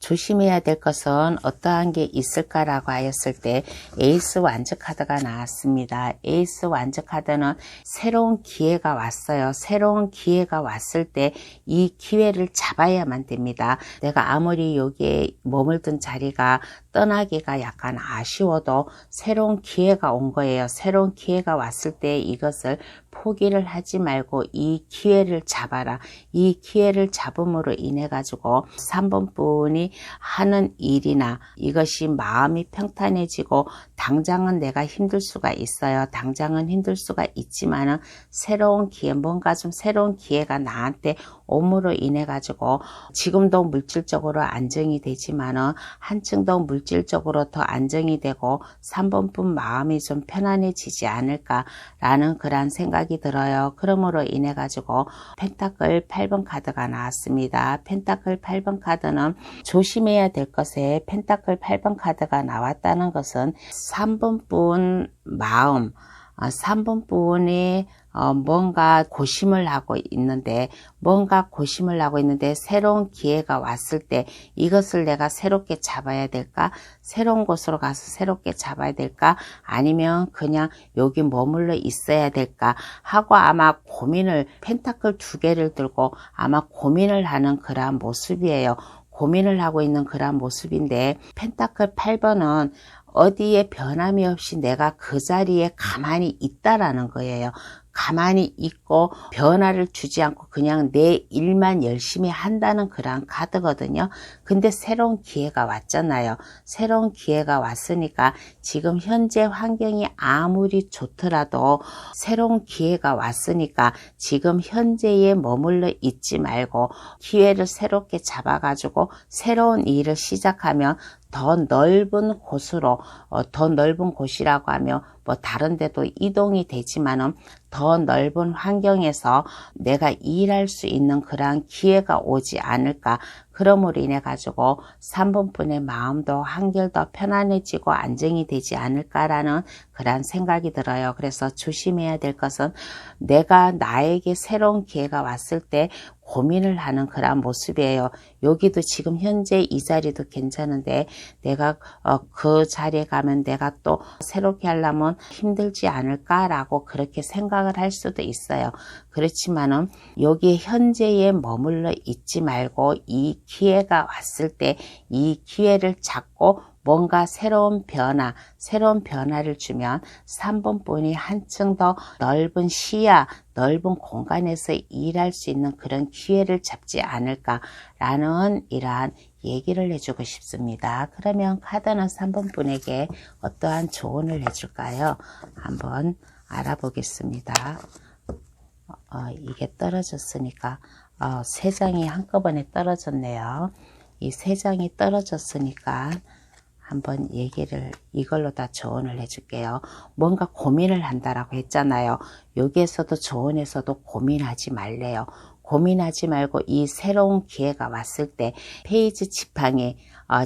조심해야 될 것은 어떠한 게 있을까라고 하였을 때 에이스 완즈 카드가 나왔습니다. 에이스 완즈 카드는 새로운 기회가 왔어요. 새로운 기회가 왔을 때 이 기회를 잡아야만 됩니다. 내가 아무리 여기에 머물던 자리가 떠나기가 약간 아쉬워도 새로운 기회가 온 거예요. 새로운 기회가 왔을 때 이것을 포기를 하지 말고 이 기회를 잡아라. 이 기회를 잡음으로 인해 가지고 3번 분이 하는 일이나 이것이 마음이 평탄해지고 당장은 내가 힘들 수가 있어요. 당장은 힘들 수가 있지만은 새로운 기회, 뭔가 좀 새로운 기회가 나한테 옴으로 인해 가지고 지금도 물질적으로 안정이 되지만은 한층 더 물질적으로 더 안정이 되고 3번 분 마음이 좀 편안해지지 않을까라는 그런 생각이 들어요. 그러므로 인해 가지고 펜타클 8번 카드가 나왔습니다. 펜타클 8번 카드는 조심해야 될 것에 펜타클 8번 카드가 나왔다는 것은 3번 분 마음, 3번 분이 뭔가 고심을 하고 있는데 새로운 기회가 왔을 때 이것을 내가 새롭게 잡아야 될까? 새로운 곳으로 가서 새롭게 잡아야 될까? 아니면 그냥 여기 머물러 있어야 될까? 하고 아마 고민을 펜타클 2개를 들고 아마 고민을 하는 그러한 모습이에요. 고민을 하고 있는 그러한 모습인데 펜타클 8번은 어디에 변함이 없이 내가 그 자리에 가만히 있다라는 거예요. 가만히 있고 변화를 주지 않고 그냥 내 일만 열심히 한다는 그런 카드거든요. 근데 새로운 기회가 왔잖아요. 새로운 기회가 왔으니까 지금 현재 환경이 아무리 좋더라도 새로운 기회가 왔으니까 지금 현재에 머물러 있지 말고 기회를 새롭게 잡아가지고 새로운 일을 시작하면 더 넓은 곳으로 더 넓은 곳이라고 하면 뭐 다른 데도 이동이 되지만은 더 넓은 환경에서 내가 일할 수 있는 그러한 기회가 오지 않을까. 그러므로 인해 가지고 3번 분의 마음도 한결 더 편안해지고 안정이 되지 않을까라는 그런 생각이 들어요. 그래서 조심해야 될 것은 내가 나에게 새로운 기회가 왔을 때 고민을 하는 그런 모습이에요. 여기도 지금 현재 이 자리도 괜찮은데 내가 그 자리에 가면 내가 또 새롭게 하려면 힘들지 않을까라고 그렇게 생각을 할 수도 있어요. 그렇지만은 여기 현재에 머물러 있지 말고 이 기회가 왔을 때 이 기회를 잡고 뭔가 새로운 변화를 주면 3번 분이 한층 더 넓은 시야, 넓은 공간에서 일할 수 있는 그런 기회를 잡지 않을까라는 이러한 얘기를 해주고 싶습니다. 그러면 카드는 3번 분에게 어떠한 조언을 해줄까요? 한번 알아보겠습니다. 이게 떨어졌으니까 3장이 한꺼번에 떨어졌네요. 이 3장이 떨어졌으니까 한번 얘기를 이걸로 다 조언을 해줄게요. 뭔가 고민을 한다라고 했잖아요. 여기에서도 조언에서도 고민하지 말래요. 고민하지 말고 이 새로운 기회가 왔을 때 페이지 지팡이,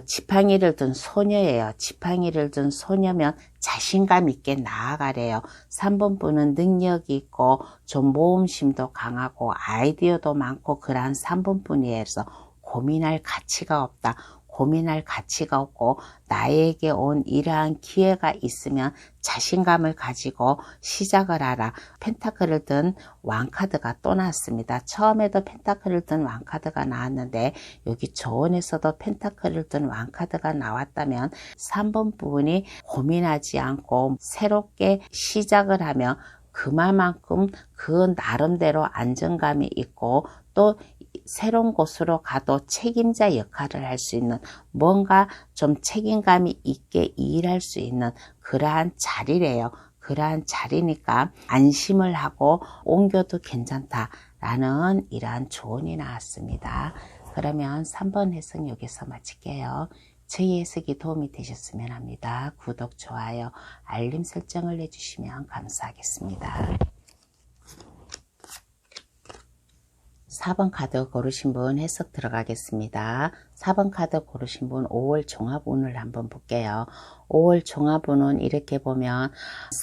지팡이를 든 소녀예요. 지팡이를 든 소녀면 자신감 있게 나아가래요. 3번 분은 능력이 있고 좀 모험심도 강하고 아이디어도 많고 그러한 3번 분이어서 고민할 가치가 없다. 고민할 가치가 없고 나에게 온 이러한 기회가 있으면 자신감을 가지고 시작을 하라. 펜타클을 든 왕카드가 또 나왔습니다. 처음에도 펜타클을 든 왕카드가 나왔는데 여기 조언에서도 펜타클을 든 왕카드가 나왔다면 3번 부분이 고민하지 않고 새롭게 시작을 하며 그만큼 그 나름대로 안정감이 있고 또 새로운 곳으로 가도 책임자 역할을 할 수 있는 뭔가 좀 책임감이 있게 일할 수 있는 그러한 자리래요. 그러한 자리니까 안심을 하고 옮겨도 괜찮다라는 이러한 조언이 나왔습니다. 그러면 3번 해석 여기서 마칠게요. 저희 해석이 도움이 되셨으면 합니다. 구독, 좋아요, 알림 설정을 해주시면 감사하겠습니다. 4번 카드 고르신 분 해석 들어가겠습니다. 4번 카드 고르신 분 5월 종합운을 한번 볼게요. 5월 종합운은 이렇게 보면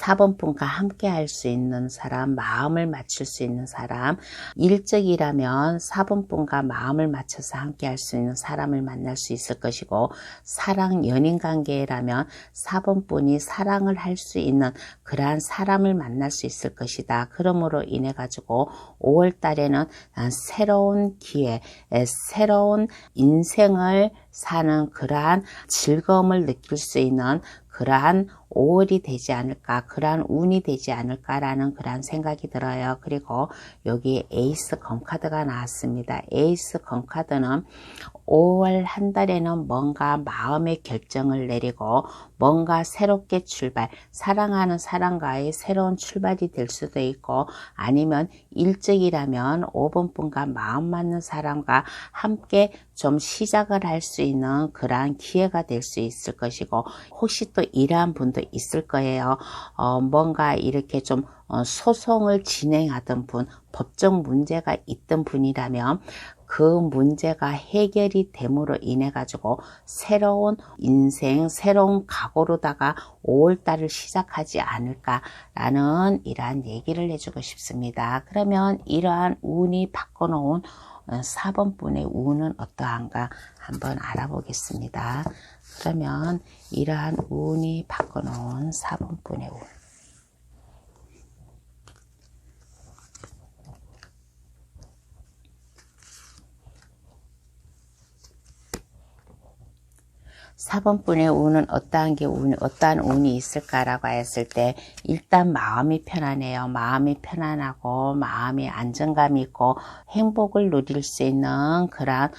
4번 분과 함께 할 수 있는 사람, 마음을 맞출 수 있는 사람, 일적이라면 4번 분과 마음을 맞춰서 함께 할 수 있는 사람을 만날 수 있을 것이고, 사랑, 연인 관계라면 4번 분이 사랑을 할 수 있는 그러한 사람을 만날 수 있을 것이다. 그러므로 인해 가지고 5월 달에는 새로운 기회, 새로운 인생을 사는 그러한 즐거움을 느낄 수 있는 그러한 5월이 되지 않을까, 그러한 운이 되지 않을까라는 그러한 생각이 들어요. 그리고 여기 에이스 검카드가 나왔습니다. 에이스 검카드는 5월 한 달에는 뭔가 마음의 결정을 내리고 뭔가 새롭게 출발, 사랑하는 사람과의 새로운 출발이 될 수도 있고, 아니면 일적이라면 5번 분과 마음 맞는 사람과 함께 좀 시작을 할 수 있는 그러한 기회가 될 수 있을 것이고, 혹시 또 이러한 분도 있을 거예요. 뭔가 이렇게 좀 소송을 진행하던 분, 법적 문제가 있던 분이라면 그 문제가 해결이 됨으로 인해 가지고 새로운 인생, 새로운 각오로다가 5월달을 시작하지 않을까라는 이러한 얘기를 해주고 싶습니다. 그러면 이러한 운이 바꿔놓은 4번 분의 운은 어떠한가 한번 알아보겠습니다. 그러면 이러한 운이 바꿔놓은 4번 분의 운. 4번 분의 운은 어떠한 운이 있을까라고 했을 때, 일단 마음이 편안해요. 마음이 편안하고 마음이 안정감이 있고 행복을 누릴 수 있는 그런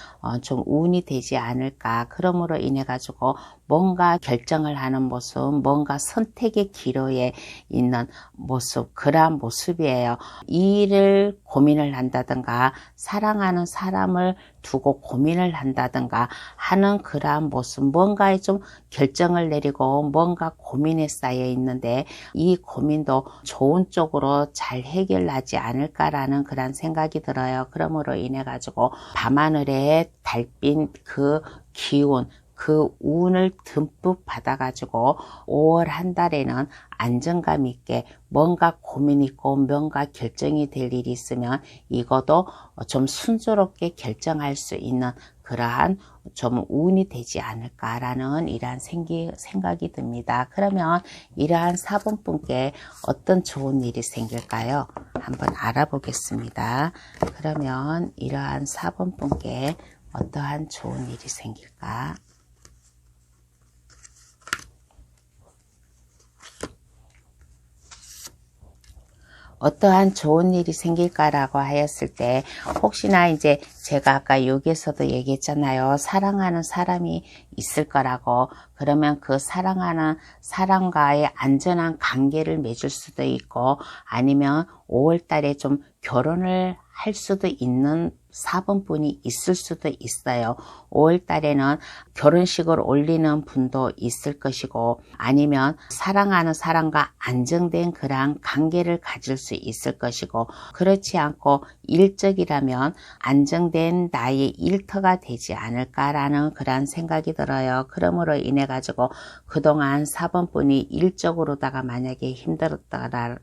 좀 운이 되지 않을까. 그러므로 인해 가지고 뭔가 결정을 하는 모습, 뭔가 선택의 기로에 있는 모습, 그러한 모습이에요. 이 일을 고민을 한다든가 사랑하는 사람을 두고 고민을 한다든가 하는 그러한 모습, 뭔가에 좀 결정을 내리고 뭔가 고민에 쌓여 있는데 이 고민도 좋은 쪽으로 잘 해결나지 않을까라는 그런 생각이 들어요. 그러므로 인해 가지고 밤하늘에 달빛 그 기운, 그 운을 듬뿍 받아가지고 5월 한 달에는 안정감 있게 뭔가 고민 있고 뭔가 결정이 될 일이 있으면 이것도 좀 순조롭게 결정할 수 있는 그러한 좀 운이 되지 않을까라는 이러한 생각이 듭니다. 그러면 이러한 4번 분께 어떤 좋은 일이 생길까요? 한번 알아보겠습니다. 그러면 이러한 4번 분께 어떠한 좋은 일이 생길까? 어떠한 좋은 일이 생길까라고 하였을 때, 혹시나 이제 제가 아까 여기에서도 얘기했잖아요. 사랑하는 사람이 있을 거라고. 그러면 그 사랑하는 사람과의 안전한 관계를 맺을 수도 있고, 아니면 5월 달에 좀 결혼을 할 수도 있는 4번 분이 있을 수도 있어요. 5월 달에는 결혼식을 올리는 분도 있을 것이고, 아니면 사랑하는 사람과 안정된 그러한 관계를 가질 수 있을 것이고, 그렇지 않고 일적이라면 안정된 나의 일터가 되지 않을까라는 그런 생각이 들어요. 그러므로 인해 가지고 그동안 4번분이 일적으로다가 만약에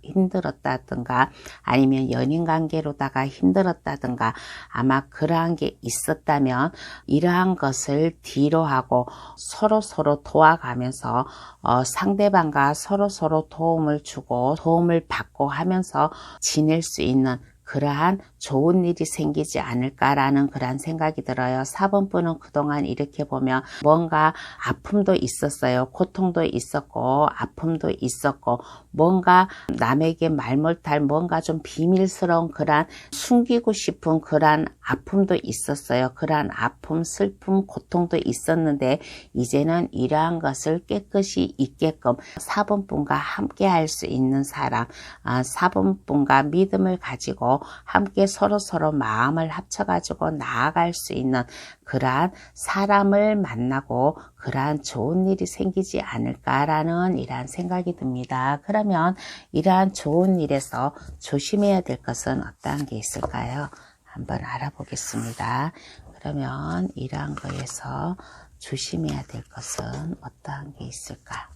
힘들었다든가 아니면 연인관계로다가 힘들었다든가 아마 그러한 게 있었다면 이러한 것을 뒤로 하고 서로 도와가면서 상대방과 서로 도움을 주고 도움을 받고 하면서 지낼 수 있는 그러한 좋은 일이 생기지 않을까라는 그런 생각이 들어요. 4번분은 그동안 이렇게 보면 뭔가 아픔도 있었어요. 고통도 있었고 아픔도 있었고 뭔가 남에게 말 못할 뭔가 좀 비밀스러운 그러한 숨기고 싶은 그러한 아픔도 있었어요. 그러한 아픔, 슬픔, 고통도 있었는데 이제는 이러한 것을 깨끗이 잊게끔 4번분과 함께 할 수 있는 사람, 4번분과 믿음을 가지고 함께 서로 마음을 합쳐가지고 나아갈 수 있는 그러한 사람을 만나고 그러한 좋은 일이 생기지 않을까라는 이러한 생각이 듭니다. 그러면 이러한 좋은 일에서 조심해야 될 것은 어떠한 게 있을까요? 한번 알아보겠습니다. 그러면 이러한 거에서 조심해야 될 것은 어떠한 게 있을까?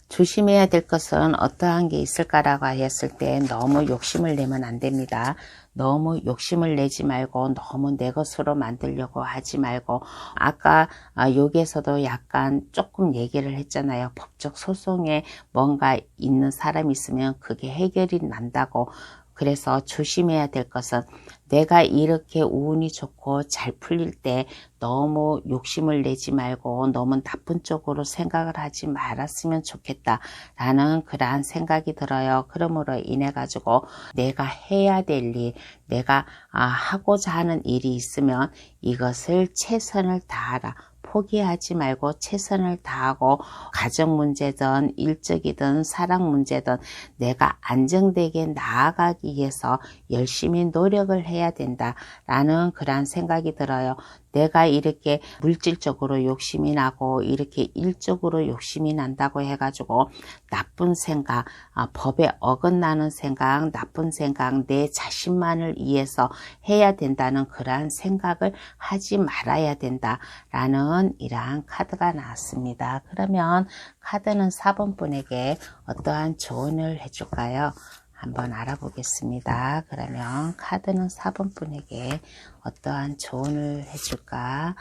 조심해야 될 것은 어떠한 게 있을까라고 했을 때 너무 욕심을 내면 안 됩니다. 너무 욕심을 내지 말고 너무 내 것으로 만들려고 하지 말고 아까 여기에서도 약간 조금 얘기를 했잖아요. 법적 소송에 뭔가 있는 사람이 있으면 그게 해결이 난다고. 그래서 조심해야 될 것은 내가 이렇게 운이 좋고 잘 풀릴 때 너무 욕심을 내지 말고 너무 나쁜 쪽으로 생각을 하지 말았으면 좋겠다 라는 그러한 생각이 들어요. 그러므로 인해 가지고 내가 해야 될 일, 내가 하고자 하는 일이 있으면 이것을 최선을 다하라. 포기하지 말고 최선을 다하고 가정 문제든 일적이든 사랑 문제든 내가 안정되게 나아가기 위해서 열심히 노력을 해야 된다라는 그런 생각이 들어요. 내가 이렇게 물질적으로 욕심이 나고 이렇게 일적으로 욕심이 난다고 해가지고 나쁜 생각, 법에 어긋나는 생각, 나쁜 생각, 내 자신만을 위해서 해야 된다는 그러한 생각을 하지 말아야 된다라는 이러한 카드가 나왔습니다. 그러면 카드는 4번분에게 어떠한 조언을 해줄까요? 한번 알아보겠습니다. 그러면 카드는 4번분에게 어떠한 조언을 해줄까?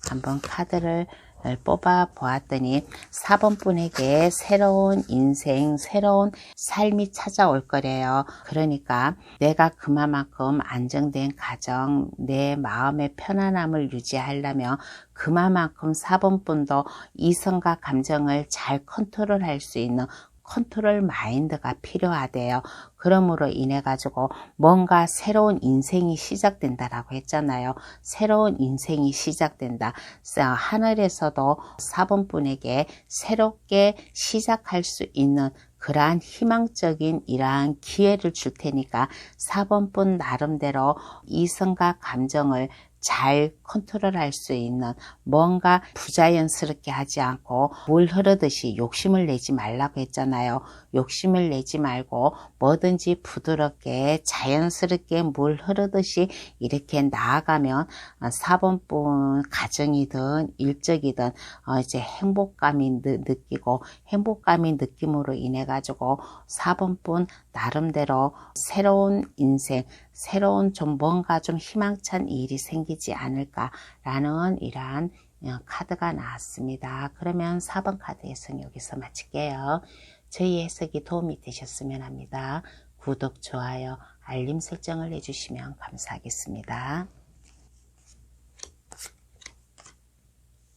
한번 카드를 뽑아 보았더니 4번분에게 새로운 인생, 새로운 삶이 찾아올 거래요. 그러니까 내가 그만큼 안정된 가정, 내 마음의 편안함을 유지하려면 그만큼 4번분도 이성과 감정을 잘 컨트롤할 수 있는 컨트롤 마인드가 필요하대요. 그러므로 인해 가지고 뭔가 새로운 인생이 시작된다라고 했잖아요. 새로운 인생이 시작된다. 하늘에서도 4번분에게 새롭게 시작할 수 있는 그러한 희망적인 이러한 기회를 줄 테니까 4번분 나름대로 이성과 감정을 잘 컨트롤할 수 있는 뭔가 부자연스럽게 하지 않고 물 흐르듯이 욕심을 내지 말라고 했잖아요. 욕심을 내지 말고 뭐든지 부드럽게 자연스럽게 물 흐르듯이 이렇게 나아가면 4번분 가정이든 일적이든 이제 행복감이 느끼고 행복감이 느낌으로 인해 가지고 4번분 나름대로 새로운 인생, 새로운 좀 뭔가 좀 희망찬 일이 생기지 않을까라는 이러한 카드가 나왔습니다. 그러면 4번 카드 해석 여기서 마칠게요. 저희 해석이 도움이 되셨으면 합니다. 구독, 좋아요, 알림 설정을 해주시면 감사하겠습니다.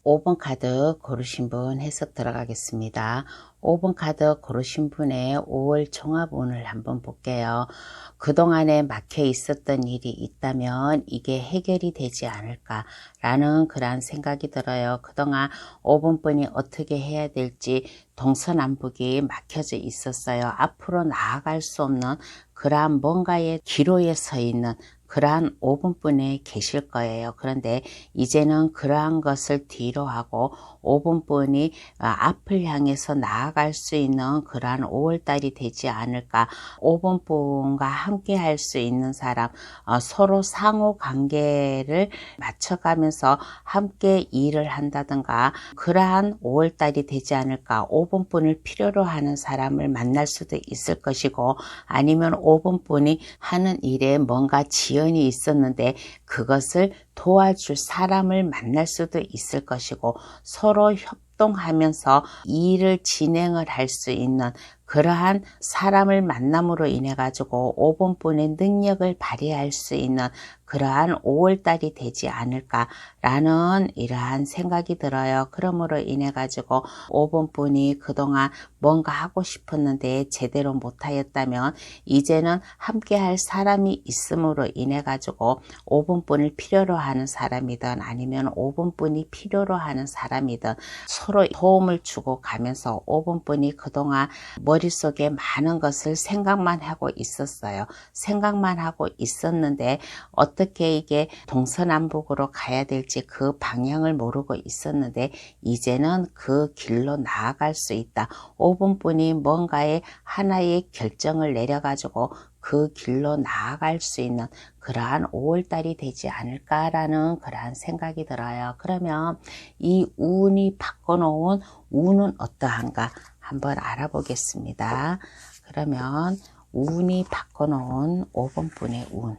5번 카드 고르신 분 해석 들어가겠습니다. 5번 카드 고르신 분의 5월 종합운을 한번 볼게요. 그동안에 막혀 있었던 일이 있다면 이게 해결이 되지 않을까라는 그런 생각이 들어요. 그동안 5번 분이 어떻게 해야 될지 동서남북이 막혀져 있었어요. 앞으로 나아갈 수 없는 그러한 뭔가의 기로에 서 있는 그러한 5분뿐에 계실 거예요. 그런데 이제는 그러한 것을 뒤로 하고 5분뿐이 앞을 향해서 나아갈 수 있는 그러한 5월달이 되지 않을까. 5분뿐과 함께 할 수 있는 사람, 서로 상호 관계를 맞춰가면서 함께 일을 한다든가 그러한 5월달이 되지 않을까. 5분뿐을 필요로 하는 사람을 만날 수도 있을 것이고, 아니면 5분뿐이 하는 일에 뭔가 지연이 있었는데 그것을 도와줄 사람을 만날 수도 있을 것이고, 서로 협동하면서 일을 진행을 할 수 있는 그러한 사람을 만남으로 인해 가지고 5분뿐의 능력을 발휘할 수 있는 그러한 5월달이 되지 않을까라는 이러한 생각이 들어요. 그러므로 인해 가지고 5분뿐이 그동안 뭔가 하고 싶었는데 제대로 못하였다면 이제는 함께 할 사람이 있음으로 인해 가지고 5분뿐을 필요로 하는 사람이든 아니면 5분뿐이 필요로 하는 사람이든 서로 도움을 주고 가면서 5분뿐이 그동안 머릿속에 많은 것을 생각만 하고 있었어요. 생각만 하고 있었는데 어떻게 이게 동서남북으로 가야 될지 그 방향을 모르고 있었는데 이제는 그 길로 나아갈 수 있다. 5분뿐이 뭔가의 하나의 결정을 내려가지고 그 길로 나아갈 수 있는 그러한 5월달이 되지 않을까라는 그러한 생각이 들어요. 그러면 이 운이 바꿔놓은 운은 어떠한가 한번 알아보겠습니다. 그러면 운이 바꿔놓은 5분뿐의 운.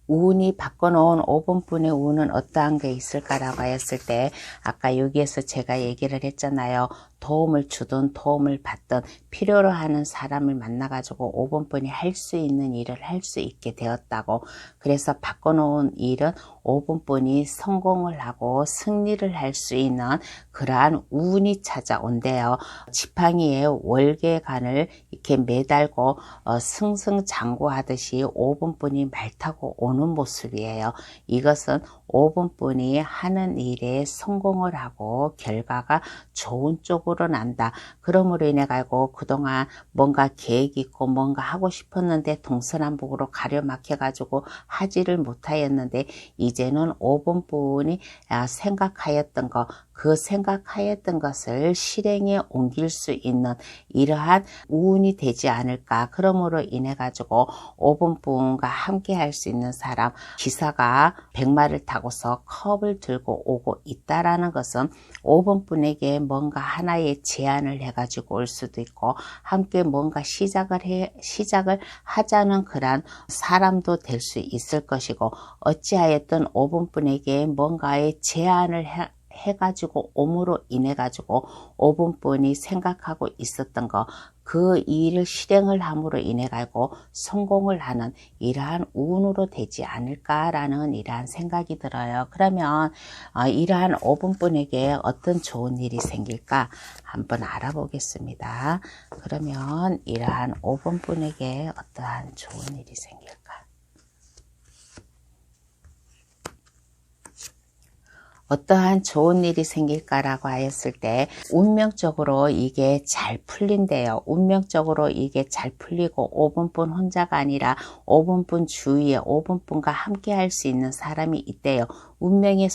운이 바꿔놓은 5분뿐의 운은 어떠한 게 있을까라고 했을 때 아까 여기에서 제가 얘기를 했잖아요. 도움을 주든 도움을 받든 필요로 하는 사람을 만나가지고 5분뿐이 할 수 있는 일을 할 수 있게 되었다고. 그래서 바꿔놓은 일은 5분뿐이 성공을 하고 승리를 할 수 있는 그러한 운이 찾아온대요. 지팡이에 월계관을 이렇게 매달고 승승장구하듯이 5분뿐이 말 타고 오는 모습이에요. 이것은 5분뿐이 하는 일에 성공을 하고 결과가 좋은 쪽으로 난다. 그러므로 인해 가지고 그동안 뭔가 계획이 있고 뭔가 하고 싶었는데 동서남북으로 가려막혀 가지고 하지를 못하였는데 이제는 5분뿐이 생각하였던 것, 그 생각하였던 것을 실행에 옮길 수 있는 이러한 운이 되지 않을까. 그러므로 인해 가지고 5분뿐과 함께 할 수 있는 사람, 기사가 100마를 타고서 컵을 들고 오고 있다라는 것은 5분뿐에게 뭔가 하나의 제안을 해가지고 올 수도 있고 함께 뭔가 시작을 하자는 그런 사람도 될 수 있을 것이고, 어찌하였든 5분뿐에게 뭔가의 제안을 해가지고 옴으로 인해 가지고 5분뿐이 생각하고 있었던 거, 그 일을 실행을 함으로 인해 가지고 성공을 하는 이러한 운으로 되지 않을까라는 이러한 생각이 들어요. 그러면 이러한 5분뿐에게 어떤 좋은 일이 생길까 한번 알아보겠습니다. 그러면 이러한 5분뿐에게 어떠한 좋은 일이 생길까? 어떠한 좋은 일이 생길까라고 하였을 때 운명적으로 이게 잘 풀린대요. 운명적으로 이게 잘 풀리고 5분뿐 혼자가 아니라 5분뿐 주위에 5분뿐과 함께 할 수 있는 사람이 있대요. 운명의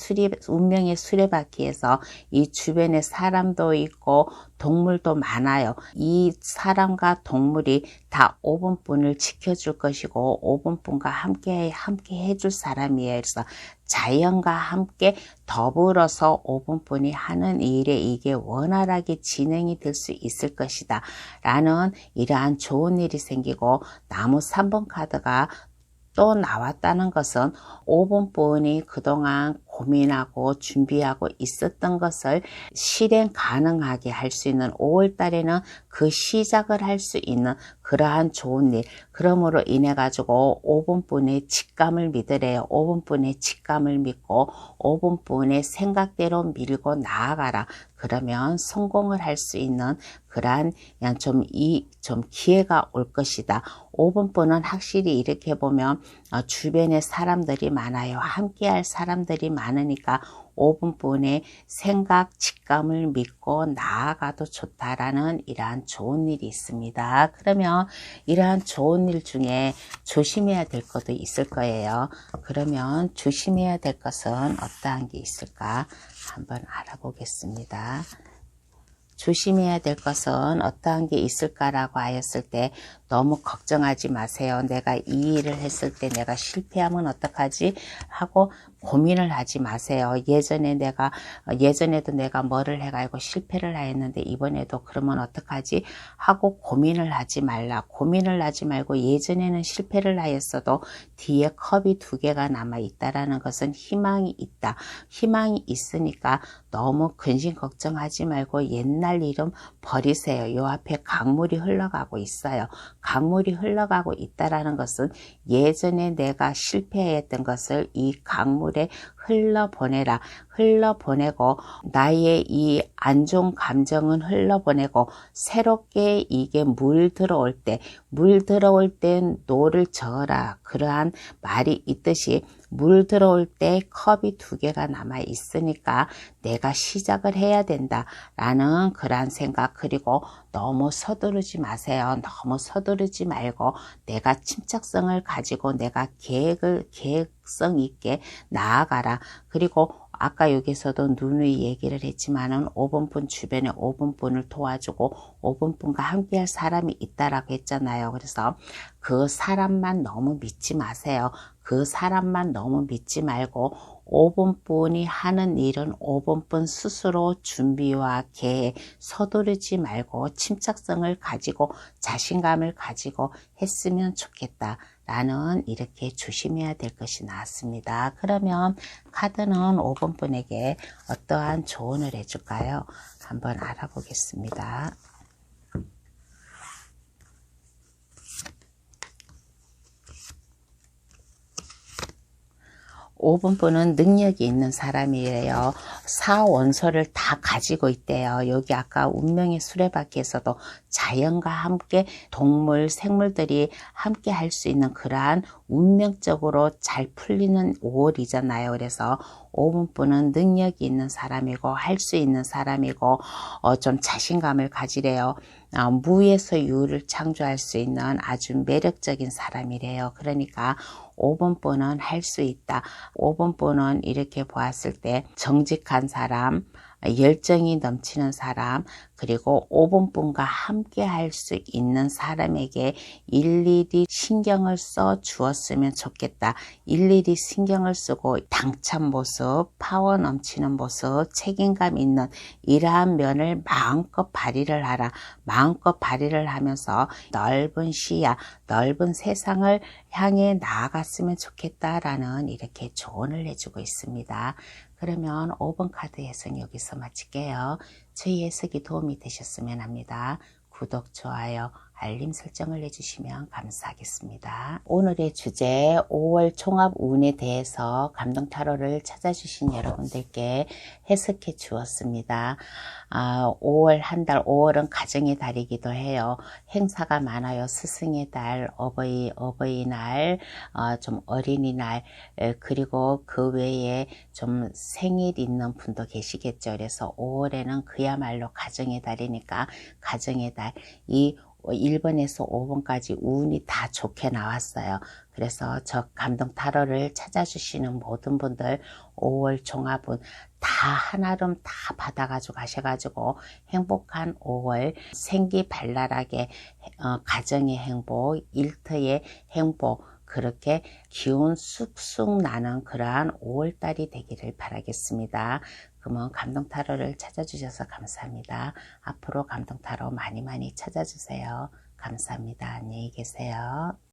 수레바퀴에서 이 주변에 사람도 있고 동물도 많아요. 이 사람과 동물이 다 5분뿐을 지켜줄 것이고 5분뿐과 함께 해줄 사람이에요. 그래서 자연과 함께 더불어서 5분뿐이 하는 일에 이게 원활하게 진행이 될 수 있을 것이다 라는 이러한 좋은 일이 생기고, 나무 3번 카드가 또 나왔다는 것은 5분뿐이 그동안 고민하고 준비하고 있었던 것을 실행 가능하게 할 수 있는 5월 달에는 그 시작을 할 수 있는 그러한 좋은 일, 그러므로 인해 가지고 5분뿐의 직감을 믿으래요. 5분뿐의 직감을 믿고 5분뿐의 생각대로 밀고 나아가라. 그러면 성공을 할 수 있는 그러한 좀 기회가 올 것이다. 5분뿐은 확실히 이렇게 보면 주변에 사람들이 많아요. 함께할 사람들이 많으니까 5분뿐의 생각, 직감을 믿고 나아가도 좋다라는 이러한 좋은 일이 있습니다. 그러면 이러한 좋은 일 중에 조심해야 될 것도 있을 거예요. 그러면 조심해야 될 것은 어떠한 게 있을까 한번 알아보겠습니다. 조심해야 될 것은 어떠한 게 있을까라고 하였을 때 너무 걱정하지 마세요. 내가 이 일을 했을 때 내가 실패하면 어떡하지 하고 고민을 하지 마세요. 예전에도 내가 뭐를 해가지고 실패를 하였는데 이번에도 그러면 어떡하지 하고 고민을 하지 말라. 고민을 하지 말고 예전에는 실패를 하였어도 뒤에 컵이 2개가 남아 있다라는 것은 희망이 있다. 희망이 있으니까 너무 근심 걱정하지 말고 옛날 일은 버리세요. 요 앞에 강물이 흘러가고 있어요. 강물이 흘러가고 있다라는 것은 예전에 내가 실패했던 것을 이 강물에 흘러보내라. 흘러보내고 나의 이 안 좋은 감정은 흘러보내고 새롭게 이게 물 들어올 때 노를 저어라. 그러한 말이 있듯이 물 들어올 때 컵이 2개가 남아 있으니까 내가 시작을 해야 된다 라는 그러한 생각. 그리고 너무 서두르지 마세요. 너무 서두르지 말고 내가 침착성을 가지고 내가 계획성 있게 나아가라. 그리고 아까 여기서도 누누이 얘기를 했지만은 5분뿐 주변에 5분뿐을 도와주고 5분뿐과 함께 할 사람이 있다라고 했잖아요. 그래서 그 사람만 너무 믿지 마세요. 그 사람만 너무 믿지 말고 5분뿐이 하는 일은 5분뿐 스스로 준비와 계획, 서두르지 말고 침착성을 가지고 자신감을 가지고 했으면 좋겠다. 라는 이렇게 조심해야 될 것이 나왔습니다. 그러면 카드는 5분뿐에게 어떠한 조언을 해줄까요? 한번 알아보겠습니다. 5분뿐은 능력이 있는 사람이에요. 사원소를 다 가지고 있대요. 여기 아까 운명의 수레바퀴에서도 자연과 함께 동물, 생물들이 함께 할 수 있는 그러한 운명적으로 잘 풀리는 5월이잖아요. 그래서 5분뿐은 능력이 있는 사람이고 할 수 있는 사람이고 좀 자신감을 가지래요. 무에서 유를 창조할 수 있는 아주 매력적인 사람이래요. 그러니까 5분뿐은 할 수 있다. 5분뿐은 이렇게 보았을 때 정직한 사람, 열정이 넘치는 사람, 그리고 5분뿐과 함께 할 수 있는 사람에게 일일이 신경을 써 주었으면 좋겠다. 일일이 신경을 쓰고 당찬 모습, 파워 넘치는 모습, 책임감 있는 이러한 면을 마음껏 발휘를 하라. 마음껏 발휘를 하면서 넓은 시야, 넓은 세상을 향해 나아갔으면 좋겠다라는 이렇게 조언을 해주고 있습니다. 그러면 5번 카드 해석 여기서 마칠게요. 저희 해석이 도움이 되셨으면 합니다. 구독, 좋아요, 알림 설정을 해주시면 감사하겠습니다. 오늘의 주제 5월 종합운에 대해서 감동타로를 찾아주신 여러분들께 해석해 주었습니다. 5월 한 달, 5월은 가정의 달이기도 해요. 행사가 많아요. 스승의 달, 어버이날, 좀 어린이날, 그리고 그 외에 좀 생일 있는 분도 계시겠죠. 그래서 5월에는 그야말로 가정의 달이니까 가정의 달, 이 1번에서 5번까지 운이 다 좋게 나왔어요. 그래서 저 감동 타로를 찾아주시는 모든 분들 5월 종합운 다 한아름 다 받아가지고 가셔가지고 행복한 5월 생기발랄하게 가정의 행복, 일터의 행복, 그렇게 기운 쑥쑥 나는 그러한 5월달이 되기를 바라겠습니다. 그러면 감동타로를 찾아주셔서 감사합니다. 앞으로 감동타로 많이 찾아주세요. 감사합니다. 안녕히 계세요.